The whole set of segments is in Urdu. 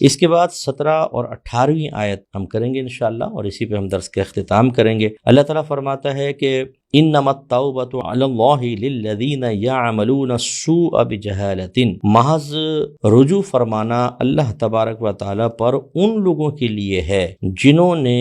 اس کے بعد 17 اور 18ویں آیت ہم کریں گے انشاءاللہ، اور اسی پہ ہم درس کا اختتام کریں گے۔ اللہ تعالیٰ فرماتا ہے کہ انما التوبۃ علی اللہ للذین یعملون السوء بجہالۃ، محض رجوع فرمانا اللہ تبارک و تعالیٰ پر ان لوگوں کے لیے ہے جنہوں نے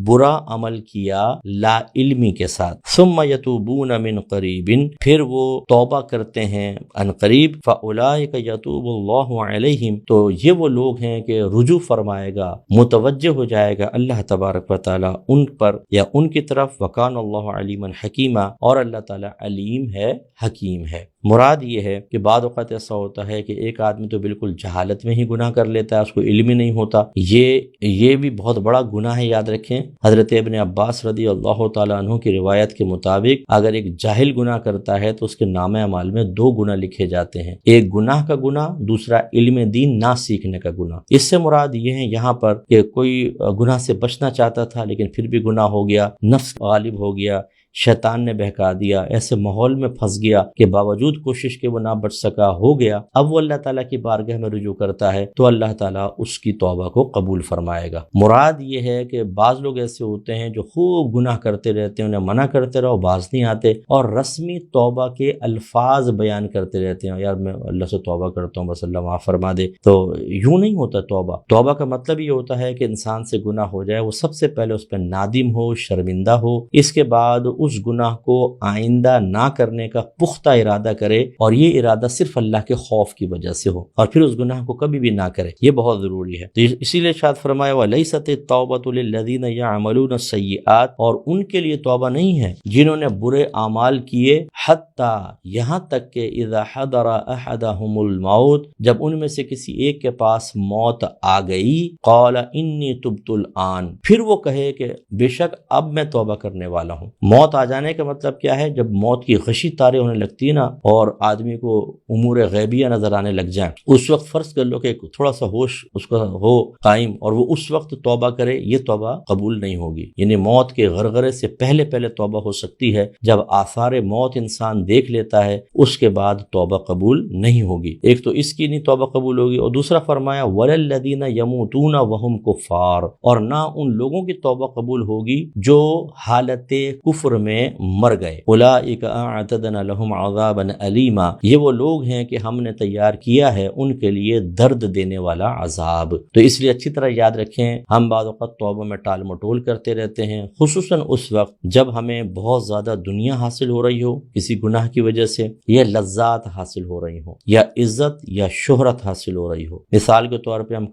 برا عمل کیا لا علمی کے ساتھ، ثم یتوبون من قریب، پھر وہ توبہ کرتے ہیں ان قریب، فاولئک یتوب اللہ علیہم، تو یہ وہ لوگ ہیں کہ رجوع فرمائے گا، متوجہ ہو جائے گا اللہ تبارک و تعالیٰ ان پر یا ان کی طرف، وکان اللہ علیما حکیما، اور اللہ تعالیٰ علیم ہے، حکیم ہے۔ مراد یہ ہے کہ بعض اوقات ایسا ہوتا ہے کہ ایک آدمی تو بالکل جہالت میں ہی گناہ کر لیتا ہے، اس کو علم ہی نہیں ہوتا، یہ بھی بہت بڑا گناہ ہے۔ یاد رکھیں حضرت ابن عباس رضی اللہ تعالیٰ عنہ کی روایت کے مطابق اگر ایک جاہل گناہ کرتا ہے تو اس کے نامہ اعمال میں 2 گناہ لکھے جاتے ہیں، ایک گناہ کا گناہ، دوسرا علم دین نہ سیکھنے کا گناہ۔ اس سے مراد یہ ہے یہاں پر کہ کوئی گناہ سے بچنا چاہتا تھا لیکن پھر بھی گناہ ہو گیا، نفس غالب ہو گیا، شیطان نے بہکا دیا، ایسے ماحول میں پھنس گیا کہ باوجود کوشش کے وہ نہ بچ سکا، ہو گیا، اب وہ اللہ تعالیٰ کی بارگاہ میں رجوع کرتا ہے تو اللہ تعالیٰ اس کی توبہ کو قبول فرمائے گا۔ مراد یہ ہے کہ بعض لوگ ایسے ہوتے ہیں جو خوب گناہ کرتے رہتے ہیں، انہیں منع کرتے رہو باز نہیں آتے، اور رسمی توبہ کے الفاظ بیان کرتے رہتے ہیں، یار میں اللہ سے توبہ کرتا ہوں بس اللہ معاف فرما دے۔ تو یوں نہیں ہوتا توبہ کا مطلب یہ ہوتا ہے کہ انسان سے گناہ ہو جائے، وہ سب سے پہلے اس پہ نادم ہو، شرمندہ ہو، اس کے بعد اس گناہ کو آئندہ نہ کرنے کا پختہ ارادہ کرے، اور یہ ارادہ صرف اللہ کے خوف کی وجہ سے ہو، اور پھر اس گناہ کو کبھی بھی نہ کرے، یہ بہت ضروری ہے۔ تو اسی لیے ارشاد فرمایا وَلَيْسَتِ التَّوْبَةُ لِلَّذِينَ يَعْمَلُونَ السَّيِّئَاتِ، اور ان کے لیے توبہ نہیں ہے جنہوں نے برے اعمال کیے، حتیٰ یہاں تک کہ اذا حضر احدہم الموت، جب ان میں سے کسی ایک کے پاس موت آ گئی، قال انی تبت الآن، پھر وہ کہے کہ بے شک اب میں توبہ کرنے والا ہوں۔ موت آ جانے کا مطلب کیا ہے؟ جب موت کی غشی تارے ہونے لگتی ہے نا، اور آدمی کو امور غیبیہ نظر آنے لگ جائیں، اس وقت فرض کر لو کہ تھوڑا سا ہوش اس کا ہو قائم، اور وہ اس وقت توبہ کرے، یہ توبہ قبول نہیں ہوگی۔ یعنی موت کے غرغرے سے پہلے توبہ ہو سکتی ہے، جب آثار موت انسان دیکھ لیتا ہے اس کے بعد توبہ قبول نہیں ہوگی۔ ایک تو اس کی نہیں توبہ قبول ہوگی، اور دوسرا فرمایا وَلَلَّذِينَ يَمُوتُونَ وَهُمْ كُفَّارٌ، اور نہ ان لوگوں کی توبہ قبول ہوگی جو حالت کفر میں مر گئے، اولئک اعتدنا لهم عذابا الیما، یہ وہ لوگ ہیں کہ ہم نے تیار کیا ہے ان کے لیے درد دینے والا عذاب۔ تو اس لیے اچھی طرح یاد رکھیں، ہم بعض اوقات توبہ میں ٹال مٹول کرتے رہتے ہیں، خصوصاً اس وقت جب ہمیں بہت زیادہ دنیا حاصل ہو رہی ہو کسی گناہ کی وجہ سے، یا لذات حاصل ہو رہی ہوں، یا عزت یا شہرت حاصل ہو رہی ہو۔ مثال کے طور پہ ہم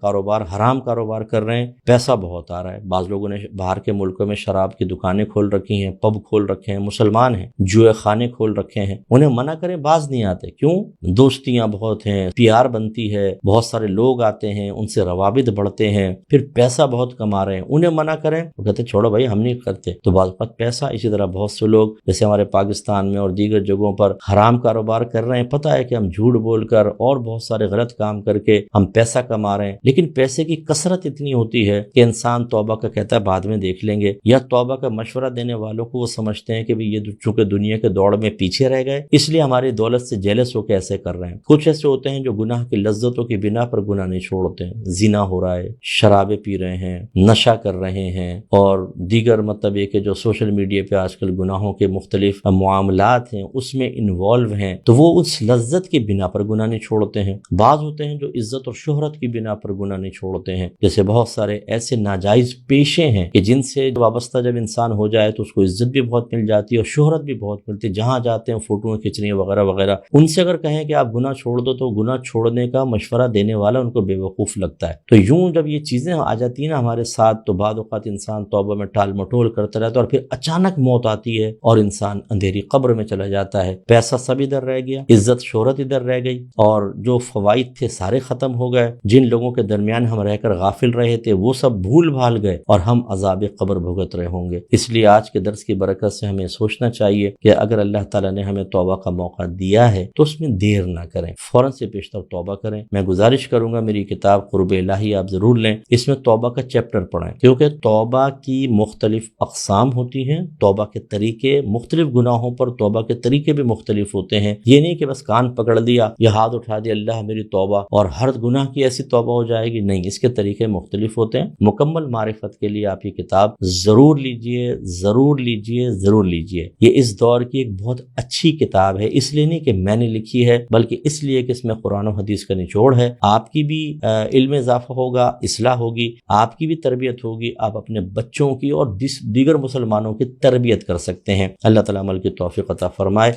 حرام کاروبار کر رہے ہیں، پیسہ بہت آ رہا ہے، بعض لوگوں نے باہر کے ملکوں میں شراب کی دکانیں کھول رکھی ہیں، پب کھول رکھے ہیں، مسلمان ہیں، جوئے خانے کھول رکھے ہیں، انہیں منع کریں باز نہیں آتے، کیوں؟ دوستیاں بہت ہیں، PR بنتی ہے، بہت سارے لوگ آتے ہیں، ان سے روابط بڑھتے ہیں، پھر پیسہ بہت کما رہے ہیں، انہیں منع کریں وہ کہتے چھوڑو بھائی ہم نہیں کرتے۔ تو بعض وقت پیسہ، اسی طرح بہت سے لوگ جیسے ہمارے پاکستان میں اور دیگر جگہوں پر حرام کاروبار کر رہے ہیں، پتہ ہے کہ ہم جھوٹ بول کر اور بہت سارے غلط کام کر کے ہم پیسہ کما رہے ہیں، لیکن پیسے کی کثرت اتنی ہوتی ہے کہ انسان توبہ کا کہتا ہے بعد میں دیکھ لیں گے، یا توبہ کا مشورہ دینے والوں کو وہ سمجھتے ہیں کہ بھی یہ چونکہ دنیا کے دوڑ میں پیچھے رہ گئے اس لیے ہماری دولت سے جیلس ہو کے ایسے کر رہے ہیں۔ کچھ ایسے ہوتے ہیں جو گناہ کی لذتوں کی بنا پر گناہ نہیں چھوڑتے ہیں، زنا ہو رہا ہے، شرابیں پی رہے ہیں، نشہ کر رہے ہیں، اور دیگر مطلب یہ کہ جو سوشل میڈیا پہ آج کل گناہوں کے مختلف معاملات ہیں اس میں انوالو ہیں، تو وہ اس لذت کی بنا پر گناہ نہیں چھوڑتے ہیں۔ بعض ہوتے ہیں جو عزت اور شہرت کی بنا پر گناہ نہیں چھوڑتے ہیں، جیسے بہت سارے ایسے ناجائز پیشے ہیں کہ جن سے وابستہ جب انسان ہو جائے تو اس کو عزت بھی بہت مل جاتی ہے اور شہرت بھی بہت ملتی ہے، جہاں جاتے ہیں فوٹویں کھینچنی وغیرہ وغیرہ۔ ان سے اگر کہیں کہ آپ گناہ چھوڑ دو تو گناہ چھوڑنے کا مشورہ دینے والا ان کو بے وقوف لگتا ہے۔ تو یوں جب یہ چیزیں آ جاتی ہیں نا ہمارے ساتھ تو بعض اوقات انسان توبہ میں ٹال مٹول کرتا رہتا ہے، اور پھر اچانک موت آتی ہے اور انسان اندھیری قبر میں چلا جاتا ہے، پیسہ سب ادھر رہ گیا، عزت شہرت ادھر رہ گئی، اور جو فوائد تھے سارے ختم ہو گئے، جن لوگوں کے درمیان ہم رہ کر غافل رہے تھے وہ سب بھول بھال گئے، اور ہم عذاب قبر بھگت رہے ہوں گے۔ اس لیے آج کے درس کی برکت برکت سے ہمیں سوچنا چاہیے کہ اگر اللہ تعالیٰ نے ہمیں توبہ کا موقع دیا ہے تو اس میں دیر نہ کریں، فوراً سے پیشتر توبہ کریں۔ میں گزارش کروں گا میری کتاب قرب الہی آپ ضرور لیں، اس میں توبہ کا چیپٹر پڑھیں، کیونکہ توبہ کی مختلف اقسام ہوتی ہیں، توبہ کے طریقے، مختلف گناہوں پر توبہ کے طریقے بھی مختلف ہوتے ہیں۔ یہ نہیں کہ بس کان پکڑ دیا یا ہاتھ اٹھا دیا اللہ میری توبہ اور ہر گناہ کی ایسی توبہ ہو جائے گی، نہیں، اس کے طریقے مختلف ہوتے ہیں۔ مکمل معرفت کے لیے آپ یہ کتاب ضرور لیجئے، ضرور لیجئے، ضرور لیجئے۔ یہ اس دور کی ایک بہت اچھی کتاب ہے، اس لیے نہیں کہ میں نے لکھی ہے بلکہ اس لیے کہ اس میں قرآن و حدیث کا نچوڑ ہے۔ آپ کی بھی علم اضافہ ہوگا، اصلاح ہوگی، آپ کی بھی تربیت ہوگی، آپ اپنے بچوں کی اور دیگر مسلمانوں کی تربیت کر سکتے ہیں۔ اللہ تعالیٰ عمل کی توفیق عطا فرمائے۔